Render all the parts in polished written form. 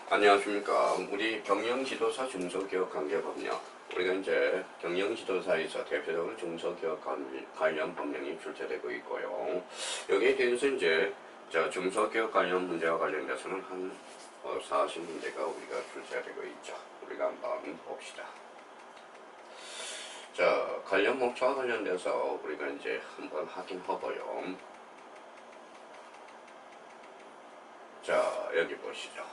안녕하십니까. 우리 경영지도사 중소기업관계법령, 우리가 이제 경영지도사에서 대표적으로 중소기업 관련 법령이 출제되고 있고요. 여기에 대해서 이제 중소기업 관련 문제와 관련돼서는 한 40문제가 우리가 출제되고 있죠. 우리가 한번 봅시다. 자, 관련 목차와 관련돼서 우리가 이제 한번 확인하고요. 자, 여기 보시죠.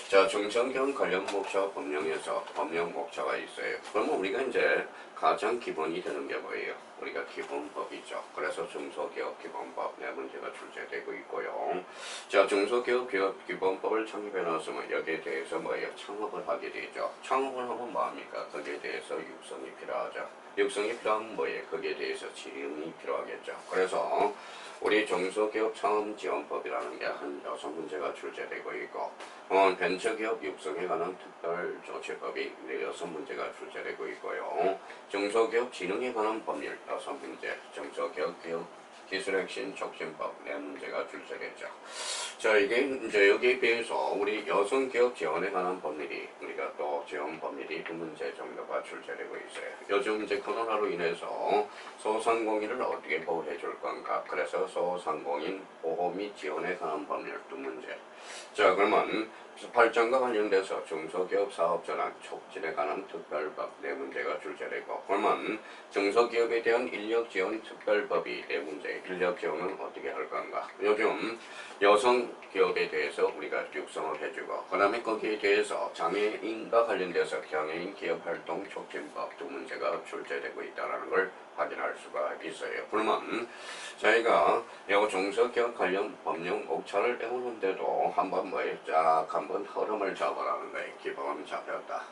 자, 중소기업 관련 목차 법령에서 법령 목차가 있어요. 그러면 우리가 이제 가장 기본이 되는 게 뭐예요? 우리가 기본법이죠. 그래서 중소기업 기본법 네 문제가 출제되고 있고요. 자, 중소기업 기본법을 창립해 놨으면 여기에 대해서 뭐예요? 창업을 하게 되죠. 창업을 하면 뭐합니까? 거기에 대해서 육성이 필요하죠. 육성이 필요하면 뭐예요? 거기에 대해서 지능이 필요하겠죠. 그래서 우리 중소기업 창업지원법이라는 게 한 6문제가 출제되고 있고, 벤처기업 육성에 관한 특별조치법이 6문제가 출제되고 있고요. 중소기업 진흥에 관한 법률 6문제, 중소기업 기술혁신 촉진법 4문제가 출제됐죠. 자, 이게 이제 여기에 비해서 우리 여성기업 지원에 관한 법률이 우리가 또 지원 법률이 2문제 정도가 출제되고 있어요. 요즘 이제 코로나로 인해서 소상공인을 어떻게 보호해 줄 건가? 그래서 소상공인 보호 및 지원에 관한 법률 2문제. 자, 그러면 발전과 관련돼서 중소기업 사업 전환 촉진에 관한 특별법 4문제가 출제되고, 그러면 중소기업에 대한 인력 지원 특별법이 4문제. 인력 지원은 어떻게 할 건가? 요즘 여성 기업에 대해서 우리가 육성을 해주고, 그 다음에 거기에 대해서 장애인과 관련돼서 장애인 기업활동 촉진법 2문제가 출제되고 있다는 걸 확인할 수가 있어요. 그러면 저희가 이 중소기업 관련 법령 목차를 배우는데도 한번 쫙 한번 흐름을 잡아라는 거예요. 기본 잡혔다.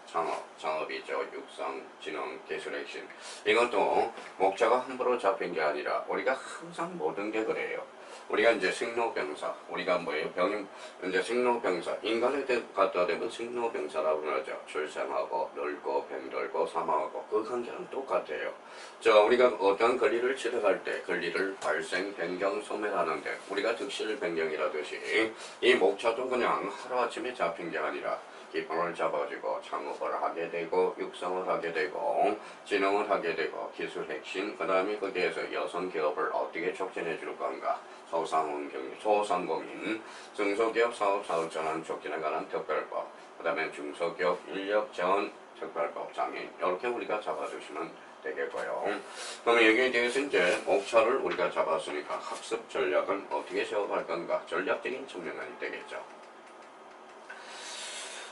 창업이죠. 육성, 진흥, 기술혁신. 이것도 목차가 함부로 잡힌 게 아니라 우리가 항상 모든 게 그래요. 우리가 이제 생로병사, 우리가 이제 생로병사, 인간에 갖다 대면 생로병사라고 그러죠. 출생하고, 늙고, 병들고, 사망하고, 그 관계는 똑같아요. 우리가 어떤 권리를 취득할 때, 권리를 발생, 변경, 소멸하는데, 우리가 득실 변경이라듯이, 이 목차도 그냥 하루아침에 잡힌 게 아니라, 기본을 잡아주고 창업을 하게 되고 육성을 하게 되고 진흥을 하게 되고 기술 핵심 그 다음에 거기에서 여성 기업을 어떻게 촉진해 줄 건가 소상공인 중소기업 사업 전환 촉진에 관한 특별법 그 다음에 중소기업 인력 지원 특별법 장애인 이렇게 우리가 잡아주시면 되겠고요. 그러면 여기에 대해서 이제 목차를 우리가 잡았으니까 학습 전략은 어떻게 세워갈 건가 전략적인 측면이 되겠죠.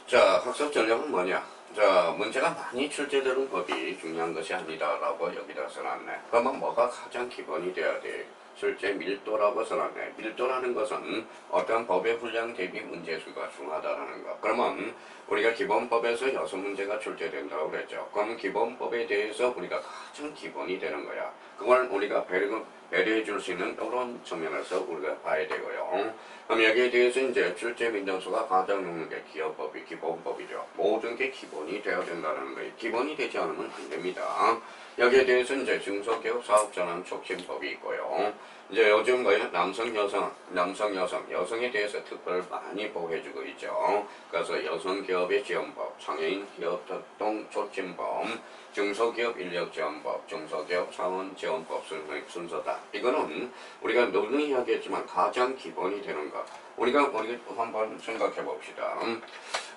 자, 학습 전략은 뭐냐? 자, 문제가 많이 출제되는 법이 중요한 것이 아니다라고 여기다 써놨네. 그러면 뭐가 가장 기본이 돼야 돼? 실제 밀도라고 써놨네. 밀도라는 것은 어떤 법의 분량 대비 문제수가 중하다라는 거. 그러면 우리가 기본법에서 6문제가 출제된다고 그랬죠. 그럼 기본법에 대해서 우리가 가장 기본이 되는 거야. 그걸 우리가 배려해 줄 수 있는 이런 측면에서 우리가 봐야 되고요. 그럼 여기에 대해서 이제 출제 민정수가 가장 높는 게 기업법이 기본법이죠. 모든 게 기본이 되어야 된다는 거예요. 기본이 되지 않으면 안 됩니다. 여기에 대해서 이제 중소기업 사업전환 촉진법이 있고요. 이제 요즘 남성 여성에 대해서 특별 많이 보호해주고 있죠. 그래서 여성기업의 지원법, 장애인 기업 활동 촉진법, 중소기업 인력지원법, 중소기업 자원지원법 순서다. 이거는 우리가 누누이 하겠지만 가장 기본이 되는 것. 우리가 한번 생각해 봅시다.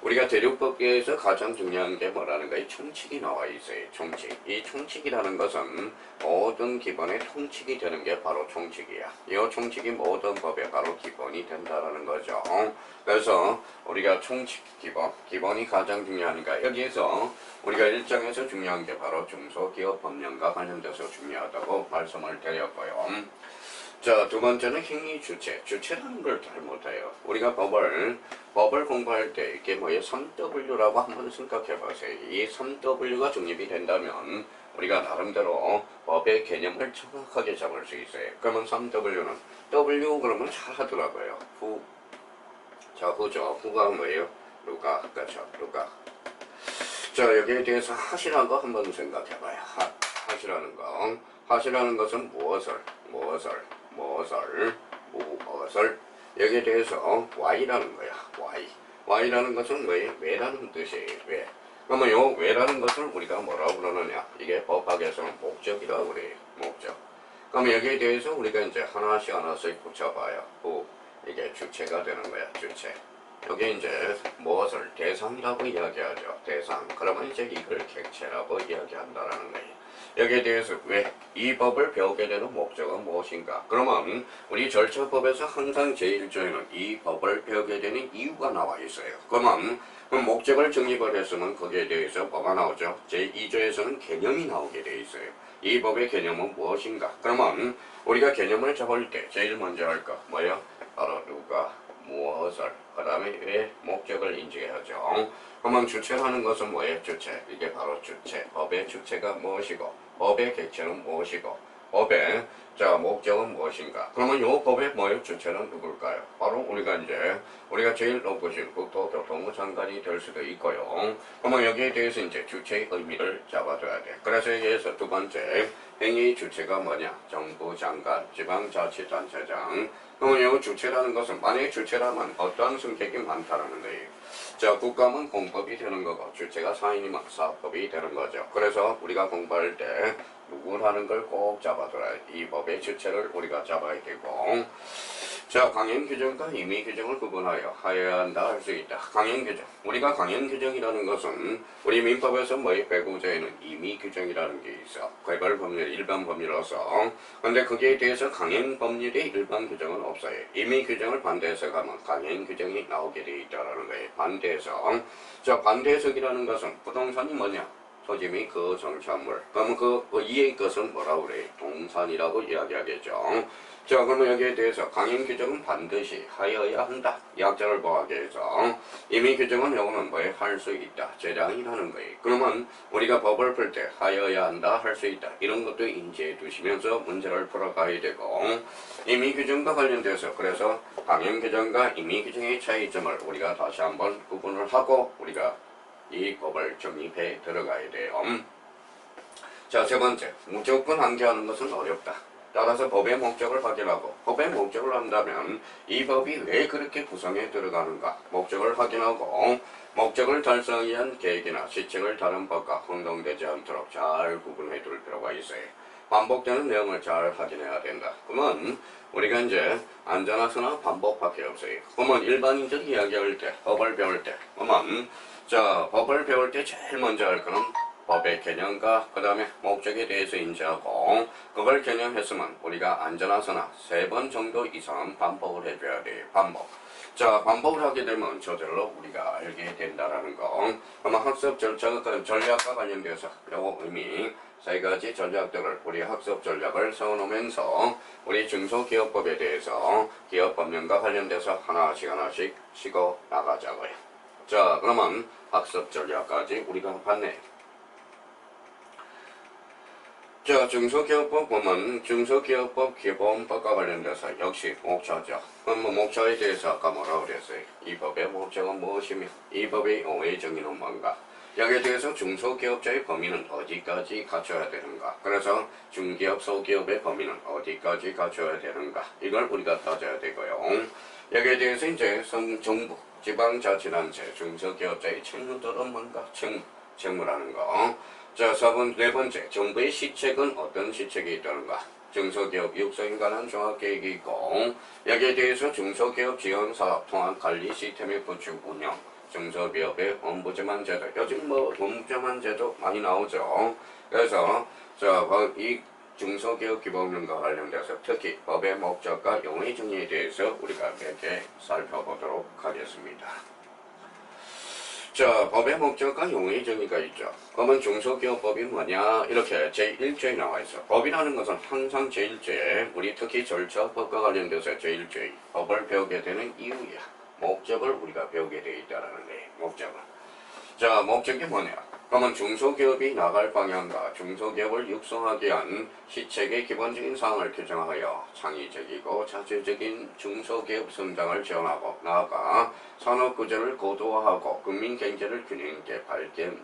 우리가 대륙법계에서 가장 중요한 게 뭐라는 거예요? 총칙이 나와 있어요. 총칙. 이 총칙이라는 것은 모든 기본의 총칙이 되는 게 바로 총칙이야. 이 총칙이 모든 법의 바로 기본이 된다라는 거죠. 그래서 우리가 총칙 기본이 가장 중요하니까 여기에서 우리가 1장에서 중요한 게 바로 중소기업 법령과 관련돼서 중요하다고 말씀을 드렸고요. 자, 두 번째는 행위 주체라는 걸 잘 못해요. 우리가 법을 공부할 때 이게 뭐예요? 3W라고 한번 생각해 보세요. 이 3W가 정립이 된다면 우리가 나름대로 법의 개념을 정확하게 잡을 수 있어요. 그러면 3W는 W 그러면 잘 하더라고요. 후죠. 후가 뭐예요? 누가, 그렇죠. 누가. 자, 여기에 대해서 하시라는 거 한번 생각해 봐요. 하시라는 거. 하시라는 것은 무엇을 여기에 대해서 Y라는 거야. Y. Y라는 것은 왜라는 뜻이에요. 왜. 그러면 요 왜라는 것을 우리가 뭐라고 그러느냐. 이게 법학에서는 목적이라고 그래요. 목적. 그럼 여기에 대해서 우리가 이제 하나씩 붙여봐요. 이게 주체가 되는 거야. 주체. 여기 이제 무엇을 대상이라고 이야기하죠. 대상. 그러면 이제 이걸 객체라고 이야기한다라는 거예요. 여기에 대해서 왜 이 법을 배우게 되는 목적은 무엇인가? 그러면 우리 절차법에서 항상 제1조에는 이 법을 배우게 되는 이유가 나와 있어요. 그러면 그 목적을 정립을 했으면 거기에 대해서 뭐가 나오죠? 제2조에서는 개념이 나오게 돼 있어요. 이 법의 개념은 무엇인가? 그러면 우리가 개념을 잡을 때 제일 먼저 할 거 뭐예요? 바로 누가, 무엇을, 그 다음에 왜 목적을 인지하죠. 그러면 주체라는 것은 뭐예요? 주체. 이게 바로 주체. 법의 주체가 무엇이고 법의 객체는 무엇이고 법의 목적은 무엇인가? 그러면 이 법의 뭐예요? 주체는 누굴까요? 바로 우리가 제일 높으신 국토교통부 장관이 될 수도 있고요. 그러면 여기에 대해서 이제 주체의 의미를 잡아줘야 돼. 그래서 여기에서 두 번째 행위 주체가 뭐냐? 정부 장관, 지방자치단체장. 그러면 이 주체라는 것은 만약에 주체라면 어떠한 승객이 많다라는 거예요. 국감은 공법이 되는 거고 주체가 사인이면 사법이 되는 거죠. 그래서 우리가 공부할 때 누구라는 걸 꼭 잡아둬라. 이 법의 주체를 우리가 잡아야 되고 강행 규정과 임의 규정을 구분하여 하여야 한다 할 수 있다. 강행 규정. 우리가 강행 규정이라는 것은 우리 민법에서 배구조에는 임의 규정이라는 게 있어. 개별 법률, 일반 법률로서. 근데 거기에 대해서 강행 법률의 일반 규정은 없어요. 임의 규정을 반대해서 가면 강행 규정이 나오게 돼 있다라는 거예요. 반대해석. 반대해석이라는 것은 부동산이 뭐냐? 토지 및 그 정착물. 그러면 그 이의 것은 뭐라고 그래요? 동산이라고 이야기하겠죠. 그러면 여기에 대해서 강행 규정은 반드시 하여야 한다. 약자를 보하기 위해서. 임의 규정은 요거는 할 수 있다. 재량이라는 거예요. 그러면 우리가 법을 풀 때 하여야 한다, 할 수 있다. 이런 것도 인지해 두시면서 문제를 풀어가야 되고 임의 규정과 관련돼서 그래서 강행 규정과 임의 규정의 차이점을 우리가 다시 한번 구분을 하고 우리가 이 법을 정립해 들어가야 돼요. 세 번째, 무조건 항제하는 것은 어렵다. 따라서 법의 목적을 확인하고 법의 목적을 한다면 이 법이 왜 그렇게 구성해 들어가는가 목적을 확인하고 목적을 달성하기 위한 계획이나 시책을 다른 법과 혼동되지 않도록 잘 구분해 둘 필요가 있어요. 반복되는 내용을 잘 확인해야 된다. 그러면 우리가 이제 앉아나서나 반복밖에 없어요. 그러면 일반인들이 이야기할 때 법을 배울 때 그러면 법을 배울 때 제일 먼저 할 거는 법의 개념과 그 다음에 목적에 대해서 인지하고 그걸 개념했으면 우리가 앉아나서나 3번 정도 이상 반복을 해줘야 돼요. 반복을 하게 되면 저절로 우리가 알게 된다라는 거. 아마 학습 전략과 관련돼서 요거 의미 3가지 전략들을 우리 학습 전략을 세워놓으면서 우리 중소기업법에 대해서 기업법령과 관련돼서 하나씩 쉬고 나가자고요. 그러면 학습 전략까지 우리가 봤네. 중소기업법 보면 중소기업법 기본법과 관련돼서 역시 목차죠. 그럼 목차에 대해서 아까 뭐라고 그랬어요? 이 법의 목적은 무엇이며 이 법의 용어의 정의는 뭔가? 여기에 대해서 중소기업자의 범위는 어디까지 갖춰야 되는가? 그래서 중기업, 소기업의 범위는 어디까지 갖춰야 되는가? 이걸 우리가 따져야 되고요. 여기에 대해서 이제 정부, 지방자치단체, 중소기업자의 책무들은 뭔가? 책무라는 거. 4번째, 정부의 시책은 어떤 시책이 있다는가? 중소기업 육성에 관한 종합계획이 있고 여기에 대해서 중소기업 지원사업 통합관리 시스템의 구축 운영 중소기업의 ombudsman 제도 요즘 ombudsman 제도 많이 나오죠. 그래서 이 중소기업 기본론과 관련돼서 특히 법의 목적과 용어의 정의에 대해서 우리가 몇 개 살펴보도록 하겠습니다. 법의 목적과 용어의 정의가 있죠. 그러면 중소기업법이 뭐냐? 이렇게 제1조에 나와 있어. 법이라는 것은 항상 제1조에 우리 특히 절차법과 관련돼서 제1조에 법을 배우게 되는 이유야. 목적을 우리가 배우게 되어 있다는 거예요. 목적은. 목적이 뭐냐? 그러면 중소기업이 나갈 방향과 중소기업을 육성하기 위한 시책의 기본적인 사항을 규정하여 창의적이고 자주적인 중소기업 성장을 지원하고 나아가 산업구조를 고도화하고 국민경제를 균형 있게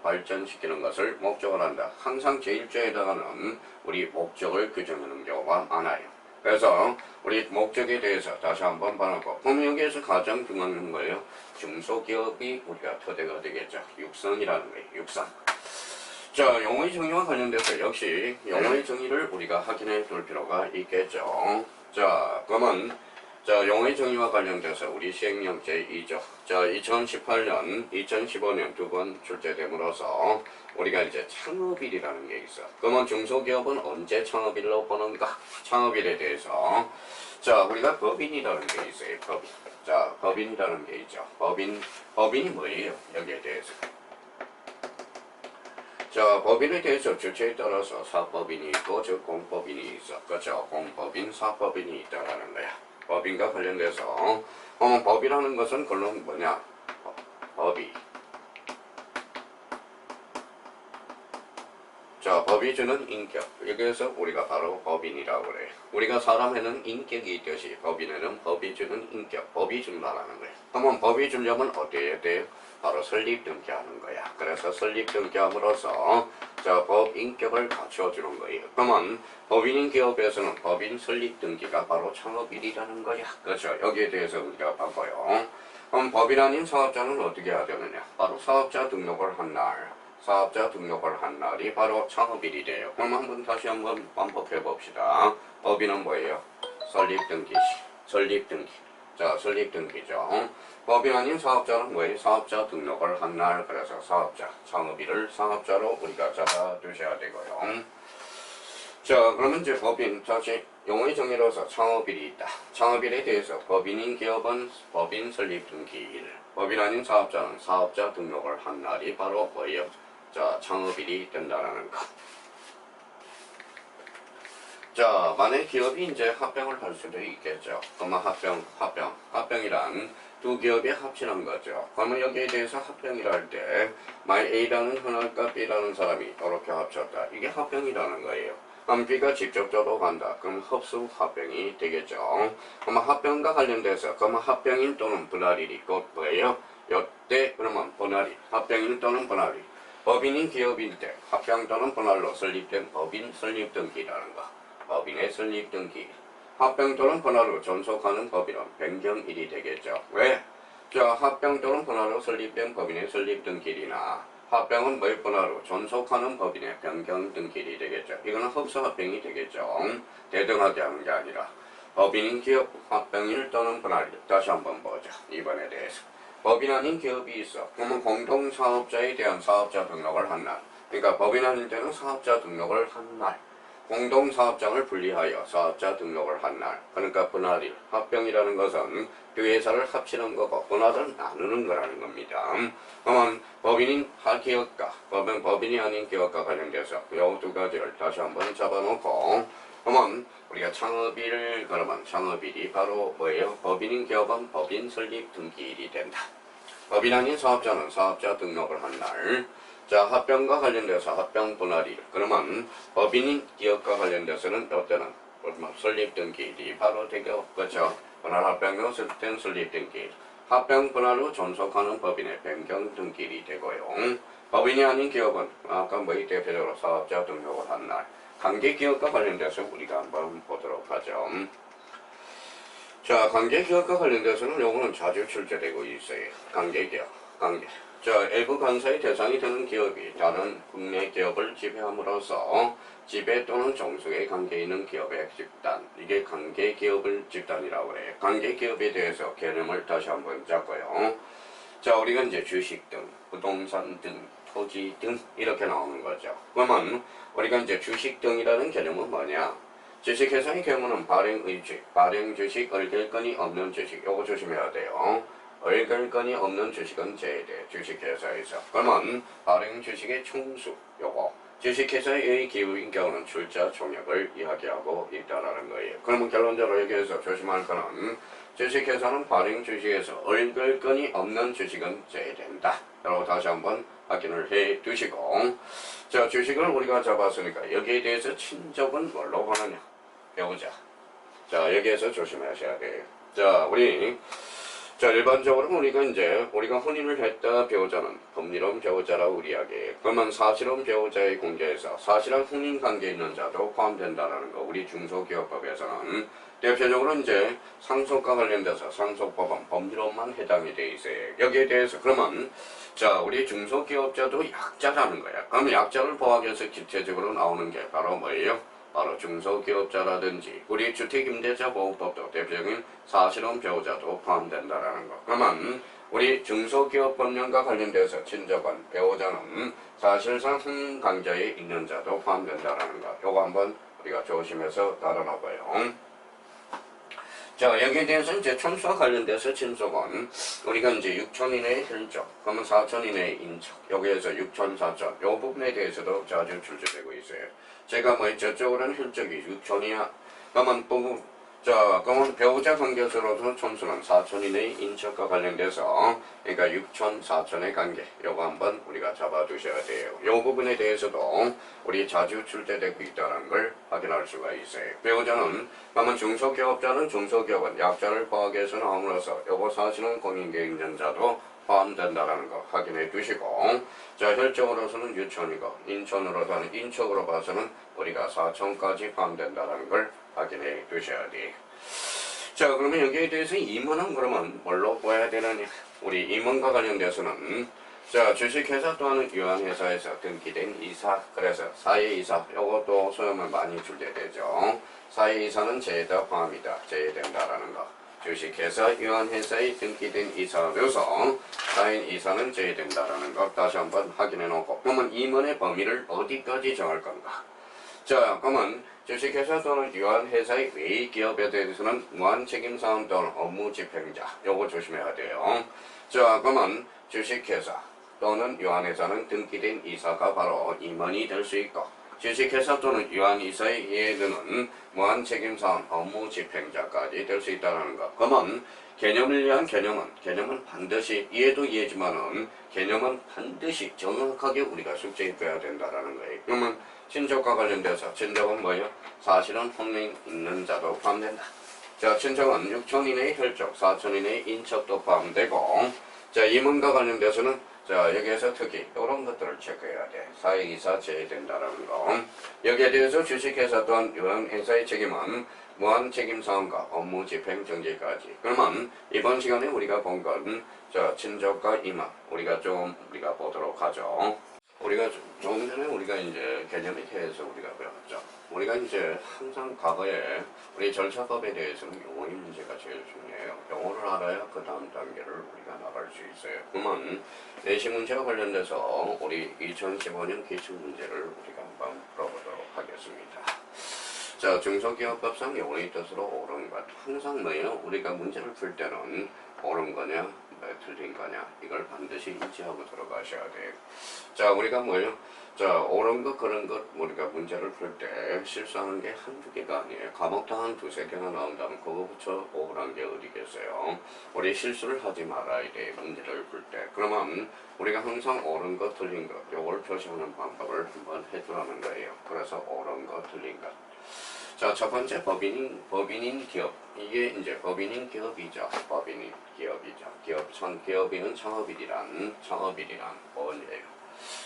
발전시키는 것을 목적으로 한다. 항상 제1조에다가는 우리 목적을 규정하는 경우가 많아요. 그래서 우리 목적에 대해서 다시 한번 봐놓고 그럼 여기에서 가장 중요한 거예요. 중소기업이 우리가 토대가 되겠죠. 육성이라는 거예요. 육성. 자, 용어의 정의와 관련돼서 역시 용어의 정의를 우리가 확인해 둘 필요가 있겠죠. 자, 그러면 자, 용어의 정의와 관련돼서 우리 시행령 제2조. 자, 2018년, 2015년 두 번 출제됨으로써 우리가 이제 창업일이라는 게 있어. 그러면 중소기업은 언제 창업일로 보는가? 창업일에 대해서. 자, 우리가 법인이라는 게 있어요. 법인. 자, 법인이라는 게 있죠. 법인이 뭐예요? 여기에 대해서. 자, 법인에 대해서 주체에 따라서 사법인이 있고, 즉 공법인이 있어. 그렇죠? 공법인, 사법인이 있다라는 거야. 법인과 관련돼서 법이라는 것은 그럼 뭐냐? 법이. 자, 법이 주는 인격. 여기에서 우리가 바로 법인이라고 그래. 우리가 사람에는 인격이 있듯이 법인에는 법이 주는 인격, 법이 준다라는 거예요. 그러면 법이 주려면 어떻게 해야 돼요? 바로 설립 등기하는 거야. 그래서 설립 등기함으로써 자, 법 인격을 갖춰주는 거예요. 그러면 법인인 기업에서는 법인 설립 등기가 바로 창업일이라는 거야. 그렇죠? 여기에 대해서 우리가 봐봐요. 그럼 법인 아닌 사업자는 어떻게 해야 되느냐? 바로 사업자 등록을 한 날. 사업자 등록을 한 날이 바로 창업일이 돼요. 그럼 다시 한번 반복해 봅시다. 법인은 뭐예요? 설립등기. 설립등기. 자, 설립등기죠. 법인 아닌 사업자는 뭐예요? 사업자 등록을 한 날. 그래서 사업자, 창업일을 사업자로 우리가 잡아두셔야 되고요. 자, 그러면 이제 법인, 다시 용어의 정의로서 창업일이 있다. 창업일에 대해서 법인인 기업은 법인 설립등기일. 법인 아닌 사업자는 사업자 등록을 한 날이 바로 뭐예요? 자, 창업일이 된다라는 것. 자, 만약 기업이 이제 합병을 할 수도 있겠죠. 그러면 합병이란 두 기업이 합치는 거죠. 그러면 여기에 대해서 합병이라 할 때, 만약 A라는 현할과 B라는 사람이 이렇게 합쳤다. 이게 합병이라는 거예요. 그럼 B가 직접적으로 간다. 그럼 흡수 합병이 되겠죠. 그러면 합병과 관련돼서, 그러면 합병인 또는 분할일이 곧 뭐예요? 요때 그러면 분할일, 합병인 또는 분할일. 법인인 기업일 때 합병 또는 분할로 설립된 법인 설립등기라는 거. 법인의 설립등기. 합병 또는 분할로 존속하는 법인은 변경일이 되겠죠. 왜? 자, 합병 또는 분할로 설립된 법인의 설립등기일이나 합병은 뭐의 분할로 존속하는 법인의 변경등기일이 되겠죠. 이거는 흡수합병이 되겠죠. 대등하게 하는 게 아니라 법인인 기업 합병일 또는 분할일. 다시 한번 보자. 이번에 대해서. 법인 아닌 기업이 있어. 그러면 공동사업자에 대한 사업자 등록을 한 날. 그러니까 법인 아닐 때는 사업자 등록을 한 날. 공동사업장을 분리하여 사업자 등록을 한 날. 그러니까 분할일. 합병이라는 것은 두 회사를 합치는 거고 분할은 나누는 거라는 겁니다. 그러면 법인인 기업과 법인이 아닌 기업과 관련돼서 이 두 가지를 다시 한번 잡아놓고 그러면 우리가 창업일, 그러면 창업일이 바로 뭐예요? 법인인 기업은 법인 설립 등기일이 된다. 법인 아닌 사업자는 사업자 등록을 한 날. 자, 합병과 관련돼서 합병 분할일. 그러면 법인인 기업과 관련돼서는 이때는 설립 등기일이 바로 되고, 그렇죠? 분할 합병으로 된 설립 등기일. 합병 분할로 존속하는 법인의 변경 등기일이 되고요. 법인이 아닌 기업은 아까 뭐이 대표적으로 사업자 등록을 한 날. 관계기업과 관련돼서 우리가 한번 보도록 하죠. 자, 관계기업과 관련돼서는 요거는 자주 출제되고 있어요. 관계기업, 자, 일부 관사의 대상이 되는 기업이 다른 국내 기업을 지배함으로써 지배 또는 종속에 관계 있는 기업의 집단, 이게 관계기업을 집단이라고 해요. 관계기업에 대해서 개념을 다시 한번 잡고요. 자, 우리가 이제 주식 등, 부동산 등, 토지 등 이렇게 나오는 거죠. 그러면 우리가 이제 주식 등이라는 개념은 뭐냐? 주식회사의 경우는 발행의주식, 발행주식, 얼결권이 없는 주식, 요거 조심해야 돼요. 얼결권이 없는 주식은 제외돼, 주식회사에서. 그러면 발행주식의 총수, 요거. 주식회사의 기업인 경우는 출자 총액을 이야기하고 있다라는 거예요. 그러면 결론적으로 여기에서 조심할 거는 주식회사는 발행주식에서 얼결권이 없는 주식은 제외된다. 여러분 다시 한번 확인을 해 두시고, 자, 주식을 우리가 잡았으니까 여기에 대해서 친족은 뭘로 보느냐 배우자. 자, 여기에서 조심하셔야 돼요. 자, 우리 자, 일반적으로 우리가 혼인을 했다 배우자는 법리론 배우자라고 이야기해요. 그러면 사실혼 배우자의 공개에서 사실한 혼인 관계에 있는 자도 포함된다는 거. 우리 중소기업법에서는 대표적으로 상속과 관련돼서 상속법은 법리론만 해당이 돼 있어요. 여기에 대해서 그러면 자, 우리 중소기업자도 약자라는 거야. 그럼 약자를 포함해서 기체적으로 나오는 게 바로 뭐예요? 바로 중소기업자라든지 우리 주택임대차보호법도 대표적인 사실혼 배우자도 포함된다라는 거. 그러면 우리 중소기업 법령과 관련돼서 친족은 배우자는 사실상 혼인관계에 있는 자도 포함된다라는 거. 요거 한번 우리가 조심해서 따라놔봐요. 자, 여기에 대해서 촌수와 관련돼서 친족은 우리가 6천 이내의 혈족, 그러면 4천 이내의 인척, 여기에서 6천, 4천, 요 부분에 대해서도 자주 출제되고 있어요. 제가 저쪽으로는 혈족이 6천이야. 그러면 배우자 관계에서로서 촌수는 4천 이내의 인척과 관련돼서 그러니까 6천, 4천의 관계, 요거 한번 우리가 잡아두셔야 돼요. 요 부분에 대해서도 우리 자주 출제되고 있다는 걸 확인할 수가 있어요. 배우자는 그러면 중소기업자는 중소기업은 약자를 포함해서 나옴으로써 요거 사실은 공인계획nhân 자도 포함된다는 거 확인해 두시고, 자, 혈적으로서는 유천이고 인천으로서는 인척으로 봐서는 우리가 4천까지 포함된다는 걸 확인해 두셔야 돼요. 자, 그러면 여기에 대해서 임원은 그러면 뭘로 보아야 되느냐? 우리 임원과 관련돼서는 자, 주식회사 또는 유한회사에서 등기된 이사, 그래서 사회이사, 요것도 소형을 많이 출제되죠. 사회이사는 제에다 포함이다, 제외된다라는 거. 주식회사, 유한회사에 등기된 이사로서 사회이사는 제외된다라는 것 다시 한번 확인해 놓고, 그러면 임원의 범위를 어디까지 정할 건가? 자, 그러면 주식회사 또는 유한회사의 외기업에 대해서는 무한책임사원 또는 업무집행자, 요거 조심해야 돼요. 자, 그러면 주식회사 또는 유한회사는 등기된 이사가 바로 임원이 될 수 있고, 주식회사 또는 유한이사에 이해되는 무한책임사원 업무집행자까지 될 수 있다는 것. 그러면 개념을 위한 개념은 반드시 이해도 이해지만은 개념은 반드시 정확하게 우리가 숙지해줘야 된다라는 거예요. 그러면 친족과 관련돼서 친족은 뭐예요? 사실은 혼인 있는 자도 포함된다. 자, 친족은 6천 이내의 혈족, 4천 이내의 인척도 포함되고, 자, 임원과 관련돼서는 자, 여기에서 특히 이런 것들을 체크해야 돼. 사회이사 제외된다라는 거. 여기에 대해서 주식회사 또한 유한회사의 책임은 무한책임사원과 업무집행정지까지. 그러면 이번 시간에 우리가 본 건 자, 친족과 임원 우리가 보도록 하죠. 우리가 조금 전에 우리가 개념에 대해서 우리가 배웠죠. 우리가 항상 과거에 우리 절차법에 대해서는 용어의 문제가 제일 중요해요. 용어를 알아야 그 다음 단계를 우리가 나갈 수 있어요. 그러면 내시 문제와 관련돼서 우리 2015년 기출문제를 우리가 한번 풀어보도록 하겠습니다. 자, 중소기업법상 용어의 뜻으로 옳은 것. 항상 뭐예요? 우리가 문제를 풀 때는 옳은 거냐, 틀린 거냐, 이걸 반드시 인지하고 들어가셔야 돼요. 자, 우리가 뭐예요? 자, 옳은 것, 그런 것, 우리가 문제를 풀 때 실수하는 게 한두 개가 아니에요. 과목도 한 두세 개나 나온다면 그거부터 억울한 게 어디겠어요? 우리 실수를 하지 말아야 돼, 문제를 풀 때. 그러면 우리가 항상 옳은 것, 틀린 것, 요걸 표시하는 방법을 한번 해주라는 거예요. 그래서 옳은 것, 틀린 것. 자, 첫 번째 법인인 기업. 이게 법인인 기업이죠. 법인인 기업이죠. 기업인은 창업인이란 원이에요.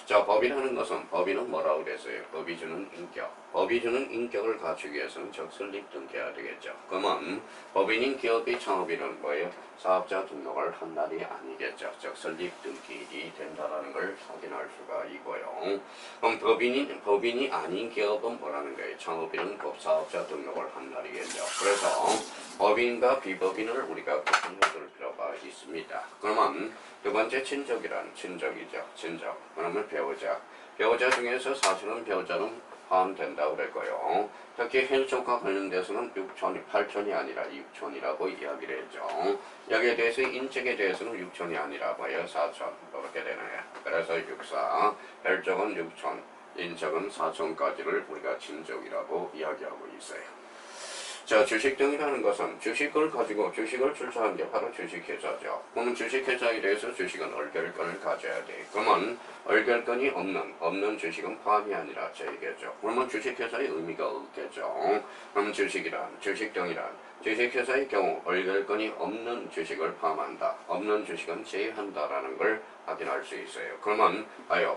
자, 법이라는 것은 법인은 뭐라고 그랬어요? 법이 주는 인격. 법이 주는 인격을 갖추기 위해서는 적설립 등기해야 되겠죠. 그러면 법인인 기업이 창업인은 뭐예요? 사업자 등록을 한 날이 아니겠죠. 적설립 등기일이 된다라는 걸 확인할 수가 있고요. 그럼 법인이 아닌 기업은 뭐라는 거예요? 창업인은 사업자 등록을 한 날이겠죠. 그래서 법인과 비법인을 우리가 구분해 둘 필요가 있습니다. 그러면 두 번째 친족이죠. 친족. 그러면 배우자 중에서 사실은 배우자는 포함된다고 그랬고요. 특히 혈족과 관련돼서는 8천이 아니라 6천이라고 이야기를 했죠. 여기에 대해서 인척에 대해서는 6천이 아니라 뭐예요? 4천. 그렇게 되네요. 그래서 64, 혈족은 6천, 인척은 4천까지를 우리가 친족이라고 이야기하고 있어요. 자, 주식 등이라는 것은 주식을 가지고 주식을 출자한 게 바로 주식회사죠. 그러면 주식회사에 대해서 주식은 얼결권을 가져야 돼. 그러면 얼결권이 없는 주식은 포함이 아니라 제 얘기죠. 그러면 주식회사의 의미가 없겠죠. 그럼 주식 등이란 주식회사의 경우 얼결권이 없는 주식을 포함한다. 없는 주식은 제외한다라는 걸 확인할 수 있어요. 그러면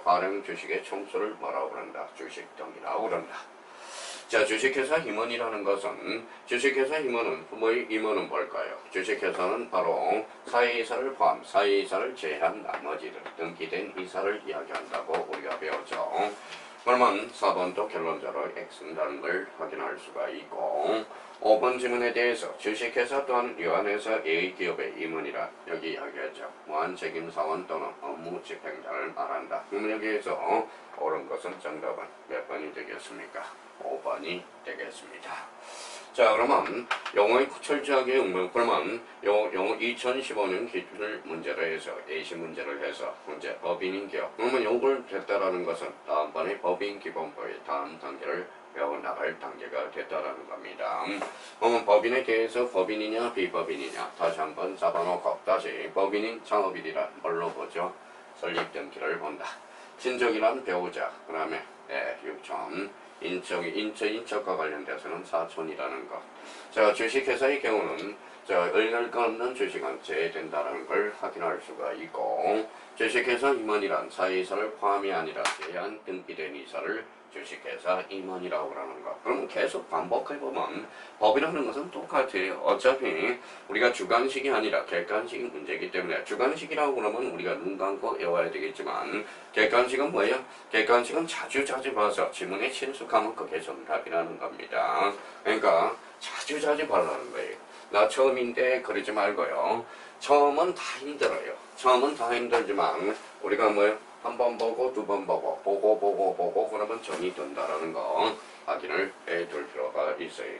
발행 주식의 총수를 뭐라고 그런다? 주식 등이라고 그런다. 자, 주식회사 임원이라는 것은 주식회사 임원은 뭘까요? 주식회사는 바로 사회이사를 포함, 사회이사를 제외한 나머지를 등기된 이사를 이야기한다고 우리가 배웠죠. 그러면 4번도 결론적으로 X라는 걸 확인할 수가 있고 5번 질문에 대해서 주식회사 또한 유한회사 A기업의 임원이라 여기 이야기하죠. 무한책임사원 또는 업무집행자를 말한다. 그러면 여기에서 옳은 것은 정답은 몇 번이 되겠습니까? 5번이 되겠습니다. 자, 그러면 영어의 철저하게 그러면 영어 2015년 기출 문제로 해서 예시 문제를 해서 문제 법인인 기업. 그러면 요걸 됐다라는 것은 다음번에 법인 기본법의 다음 단계를 배워나갈 단계가 됐다라는 겁니다. 그러면 법인에 대해서 법인이냐 비법인이냐 다시 한번 잡아놓고 다시 법인인 창업일이란 뭘로 보죠? 설립등기를 본다. 친족이란 배우자, 그 다음에 유천, 인척과 관련돼서는 사촌이라는 것. 자, 주식회사의 경우는 얼결권 없는 주식은 제외된다는 걸 확인할 수가 있고 주식회사 임원이란 사회이사를 포함이 아니라 제한 등기된 이사를 주식회사 임원이라고 그러는 것. 그럼 계속 반복해보면 법이라는 것은 똑같아요. 어차피 우리가 주관식이 아니라 객관식 문제이기 때문에 주관식이라고 그러면 우리가 눈 감고 외워야 되겠지만 객관식은 뭐예요? 객관식은 자주 봐서 지문에 친숙하면 그게 정답이라는 겁니다. 그러니까 자주 봐라는 거예요. 나 처음인데 그러지 말고요. 처음은 다 힘들어요. 처음은 다 힘들지만 우리가 한 번 보고 두 번 보고 그러면 정이 든다라는 거 확인을 해둘 필요가 있어요.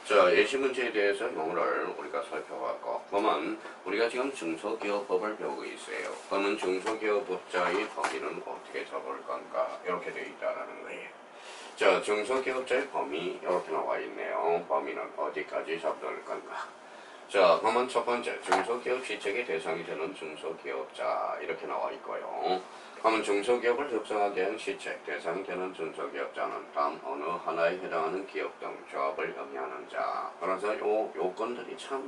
자, 예시 문제에 대해서 용어를 우리가 살펴봤고 그러면 우리가 지금 중소기업법을 배우고 있어요. 그러면 중소기업자의 범위는 어떻게 잡을 건가 이렇게 되어 있다라는 거예요. 자, 중소기업자의 범위 이렇게 나와 있네요. 범위는 어디까지 잡을 건가? 자, 그러면 첫 번째 중소기업 시책의 대상이 되는 중소기업자 이렇게 나와 있고요. 그러면 중소기업을 협상하게 한 시책 대상이 되는 중소기업자는 다음 어느 하나에 해당하는 기업 등 조합을 의미하는 자. 그래서 요 요건들이 참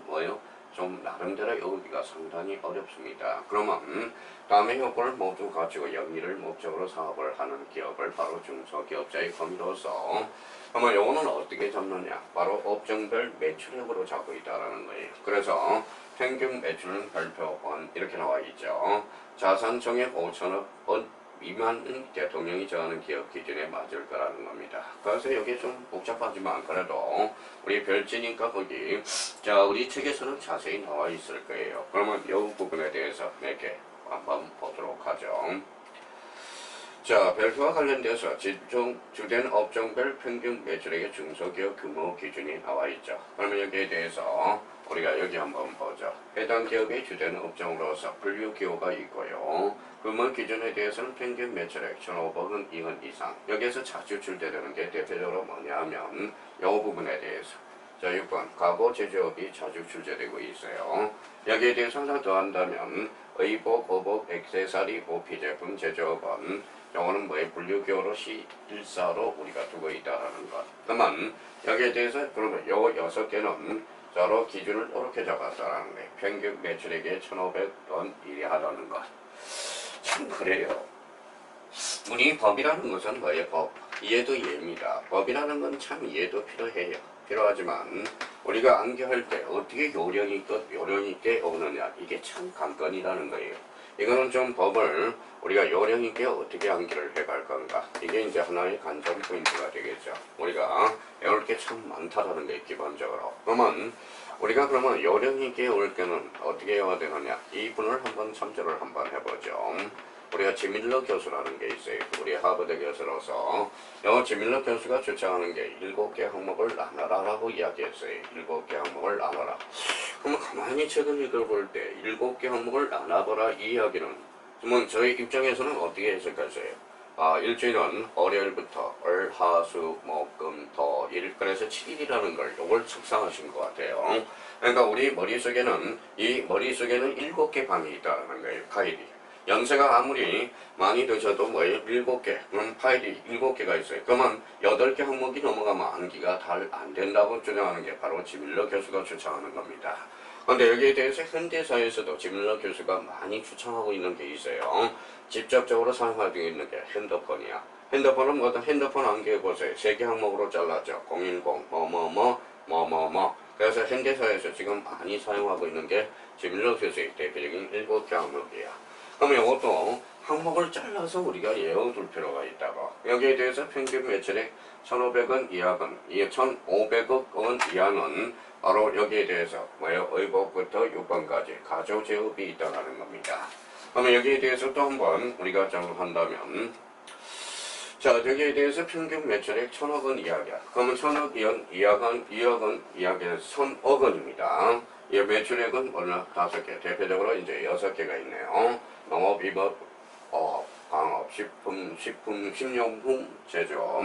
좀 나름대로 여기가 상당히 어렵습니다. 그러면 다음의 요건을 모두 가지고 영리를 목적으로 사업을 하는 기업을 바로 중소기업자의 범위로서 그러면 요거는 어떻게 잡느냐? 바로 업종별 매출액으로 잡고 있다라는 거예요. 그래서 평균 매출은 발표원 이렇게 나와 있죠. 자산 총액 5천억 원 미만은 대통령이 정하는 기업 기준에 맞을 거라는 겁니다. 그래서 여기 좀 복잡하지만 그래도 우리 별지니까 거기 우리 책에서는 자세히 나와 있을 거예요. 그러면 이 부분에 대해서 몇 개 한번 보도록 하죠. 자, 별표와 관련돼서 주된 업종별 평균 매출액의 중소기업 규모 기준이 나와 있죠. 그러면 여기에 대해서 우리가 여기 한번 보죠. 해당 기업의 주된 업종으로서 분류 기호가 있고요. 규모 기준에 대해서는 평균 매출액 1,500원 이원 이상. 여기에서 자주 출제되는 게 대표적으로 뭐냐면 이 부분에 대해서. 자, 6번 가구 제조업이 자주 출제되고 있어요. 여기에 대해서 하나 더 한다면 의복, 어복, 액세서리, 모피 제품 제조업은 영어는 분류기호로 C14로 우리가 두고 있다라는 것. 그러면 여기에 대해서 그러면 요 6개는 서로 기준을 이렇게 잡았다라는 거예요. 평균 매출액의 1,500원 이하라는 것. 참 그래요. 우리 법이라는 것은 법. 이해도 이해입니다. 법이라는 건 참 이해도 필요하지만 우리가 암기할 때 어떻게 요령있게 오느냐 이게 참 관건이라는 거예요. 이거는 좀 법을 우리가 요령있게 어떻게 암기를 해갈 건가 이게 이제 하나의 관전 포인트가 되겠죠. 우리가 외울 게 참 많다라는 게 기본적으로. 그러면 우리가 요령있게 외울 때는 어떻게 외워야 되느냐 이 분을 한번 참조를 한번 해보죠. 우리가 지밀러 교수라는 게 있어요. 우리 하버드 교수로서 지밀러 교수가 주장하는 게 7개 항목을 나눠라라고 이야기했어요. 7개 항목을 나눠라. 그러면 가만히 책을 읽어볼 때 7개 항목을 나눠보라 이 이야기는 저희 입장에서는 어떻게 해석하세요? 일주일은 월요일부터 월, 화, 수, 목, 금, 토, 일. 그래서 7일이라는 걸 요걸 숙성하신 것 같아요. 그러니까 우리 머릿속에는 이 머릿속에는 7개 방이 있다는 거예요. 파일이. 연세가 아무리 많이 드셔도 뭐 7개, 그럼 파일이 7개가 있어요. 그러면 8개 항목이 넘어가면 암기가 잘 안 된다고 주장하는 게 바로 지밀러 교수가 주장하는 겁니다. 근데 여기에 대해서 현대사에서도 지밀러 교수가 많이 추천하고 있는 게 있어요. 직접적으로 사용하고 있는 게 핸드폰이야. 핸드폰은 뭐든 핸드폰 암기해 보세요. 3개 항목으로 잘랐죠. 010, 뭐뭐뭐. 그래서 현대사에서 지금 많이 사용하고 있는 게 지밀러 교수의 대표적인 7개 항목이야. 그럼 이것도 항목을 잘라서 우리가 외워둘 필요가 있다고. 여기에 대해서 평균 매출액 1,500원 이하건, 1,500억 원 이하는 바로 여기에 대해서 뭐예요? 의복부터 6번까지 가조제업이 있다는 겁니다. 그러면 여기에 대해서 또 한번 우리가 적용한다면, 자, 여기에 대해서 평균 매출액 1,000억 원 이하야. 그러면 1,000억 이하건 2억 원 이하는 1,000억 원입니다. 이 매출액은 얼마? 5개. 대표적으로 이제 6개가 있네요. 농업, 임업, 어업, 광업, 식품, 식료품 제조업,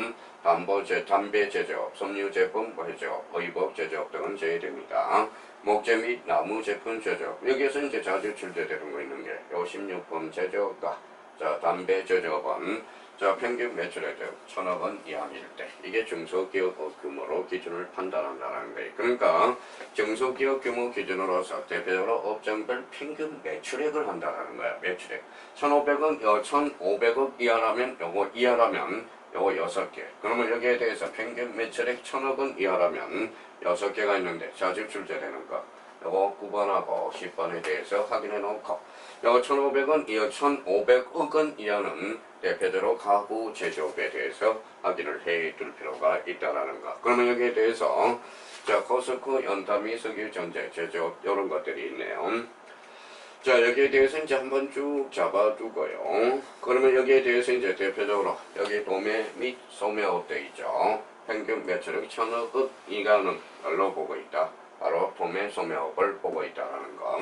담배 제조업, 섬유 제품 제조업, 의복 제조업 등은 제외됩니다. 목재 및 나무 제품 제조업. 여기에서 이제 자주 출제되는 거 있는 게 요 16품 제조업과 자, 담배 제조업은 자, 평균 매출액 1,000억 원 이하일 때 이게 중소기업 규모로 기준을 판단한다는 거예요. 그러니까 중소기업 규모 기준으로서 대표적으로 업종별 평균 매출액을 한다는 거야. 매출액 1,500원, 1,500억 이하라면 요거 이하라면 요거 6개. 그러면 여기에 대해서 평균 매출액 1,000억 원 이하라면 6개가 있는데 자주 출제되는 거. 요거 9번하고 10번에 대해서 확인해 놓고 요거 1,500원 이하 1,500억 원 이하는 대표적으로 가구 제조업에 대해서 확인을 해둘 필요가 있다라는 거. 그러면 여기에 대해서 자, 코스코, 연타미, 석유, 전자, 제조업 이런 것들이 있네요. 자, 여기에 대해서 이제 한번 쭉 잡아두고요. 그러면 여기에 대해서 이제 대표적으로 여기 도매 및 소매업 돼 있죠. 평균 매출액 1,000억 이하는 걸로 보고 있다. 바로 도매 소매업을 보고 있다라는 거.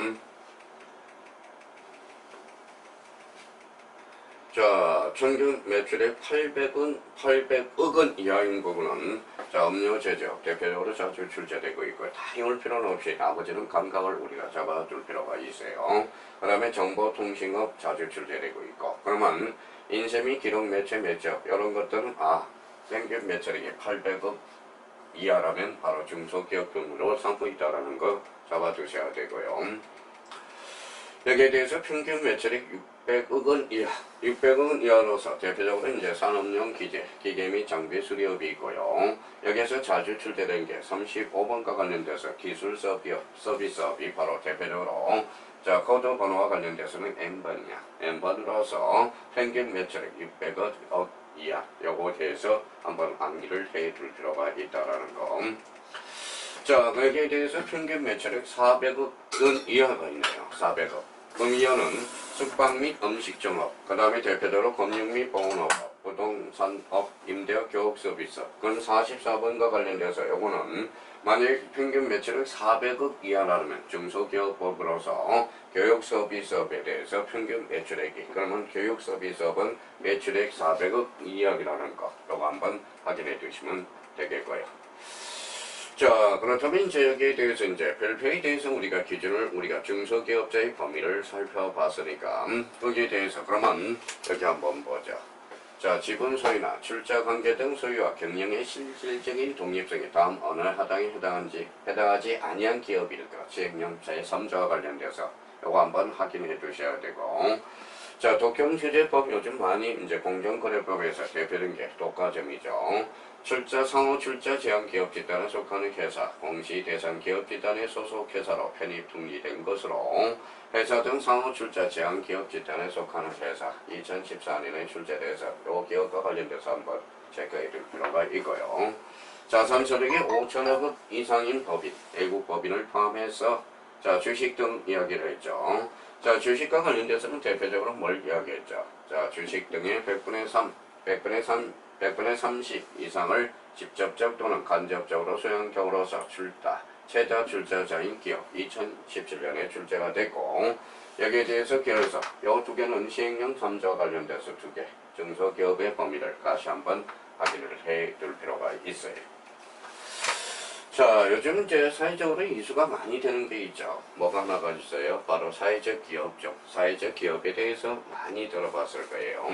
자, 평균 매출액 800억 원 이하인 부분은 자, 음료 제조업 대표적으로 자주 출제되고 있고요. 다 외울 필요는 없이 나머지는 감각을 우리가 잡아줄 필요가 있어요. 그 다음에 정보통신업 자주 출제되고 있고, 그러면 인쇄 기록 매체 매체업 이런 것들은 평균 매출액이 800억 이하라면 바로 중소기업 규모로 삼고 있다라는 거 잡아두셔야 되고요. 여기에 대해서 평균 매출액 600억 원 이하, 600억 원 이하로서 대표적으로 이제 산업용 기계, 기계 및 장비 수리업이 있고요. 여기에서 자주 출제된 게 35번과 관련돼서 기술 서비스업이 바로 대표적으로 자, 코드 번호와 관련돼서는 N번이야. N번으로서 평균 매출액 600억 이하, 요거에 대해서 한번 암기를 해둘 필요가 있다라는 거. 자, 여기에 대해서 평균 매출액 400억 원 이하가 있네요. 400억. 그럼 이하는 숙박 및 음식점업, 그 다음에 대표적으로 금융 및 보건업, 부동산업, 임대업, 교육 서비스업. 그건 44번과 관련돼서 요거는 만약에 평균 매출액 400억 이하라면 중소기업법으로서 교육 서비스업에 대해서 평균 매출액이, 그러면 교육 서비스업은 매출액 400억 이하라는 거, 요거 한번 확인해 두시면 되겠고요. 자, 그렇다면 이제 여기에 대해서 이제 별표에 대해서 우리가 기준을 우리가 중소기업자의 범위를 살펴봤으니까 거기에 대해서 그러면 여기 한번 보자. 자, 지분 소유나 출자 관계 등 소유와 경영의 실질적인 독립성이 다음 어느 하당에 해당하지 아니한 기업일까? 시행령 제3조와 관련돼서 요거 한번 확인해 두셔야 되고, 자, 독경규제법 요즘 많이 이제 공정거래법에서 대표적인 게 독과점이죠. 상호 출자 제한 기업 집단에 속하는 회사, 공시 대상 기업 집단의 소속 회사로 편입 등기된 것으로 회사 등 상호 출자 제한 기업 집단에 속하는 회사 2014년에 출제돼서 이 기업과 관련돼서 한번 체크해 둘 필요가 있고요. 자산 소득이 5천억 이상인 법인, 외국 법인을 포함해서 자, 주식 등 이야기를 했죠. 자, 주식과 관련돼서는 대표적으로 뭘 이야기했죠. 자, 주식 등의 100분의 30 이상을 직접적 또는 간접적으로 소유한 경우로서 최다 출자자인 기업 2017년에 출제가 됐고, 여기에 대해서 그래서 이 두 개는 시행령 3조와 관련돼서 두 개 중소기업의 범위를 다시 한번 확인을 해둘 필요가 있어요. 자, 요즘 이제 사회적으로 이슈가 많이 되는 게 있죠. 뭐가 하나가 있어요? 바로 사회적 기업종. 사회적 기업에 대해서 많이 들어봤을 거예요.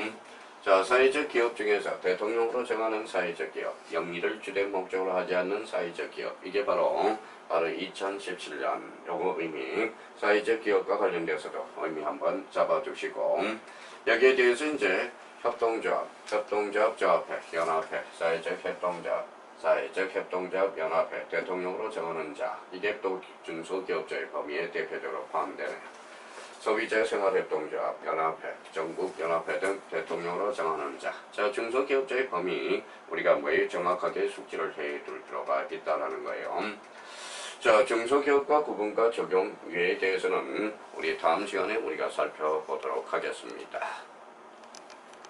자, 사회적 기업 중에서 대통령으로 정하는 사회적 기업, 영리를 주된 목적으로 하지 않는 사회적 기업. 이게 바로 2017년 요거 의미, 사회적 기업과 관련돼서도 의미 한번 잡아두시고, 여기에 대해서 이제 협동조합, 조합회, 연합회, 사회적 협동조합 연합회, 대통령으로 정하는 자, 이게 또 중소기업자의 범위에 대표적으로 포함되네요. 소비자 생활협동조합, 연합회, 전국연합회 등 대통령으로 정하는 자. 자, 중소기업자의 범위 우리가 뭐에 정확하게 숙지를 해둘 필요가 있다는 거예요. 자, 중소기업과 구분과 적용에 대해서는 우리 다음 시간에 우리가 살펴보도록 하겠습니다.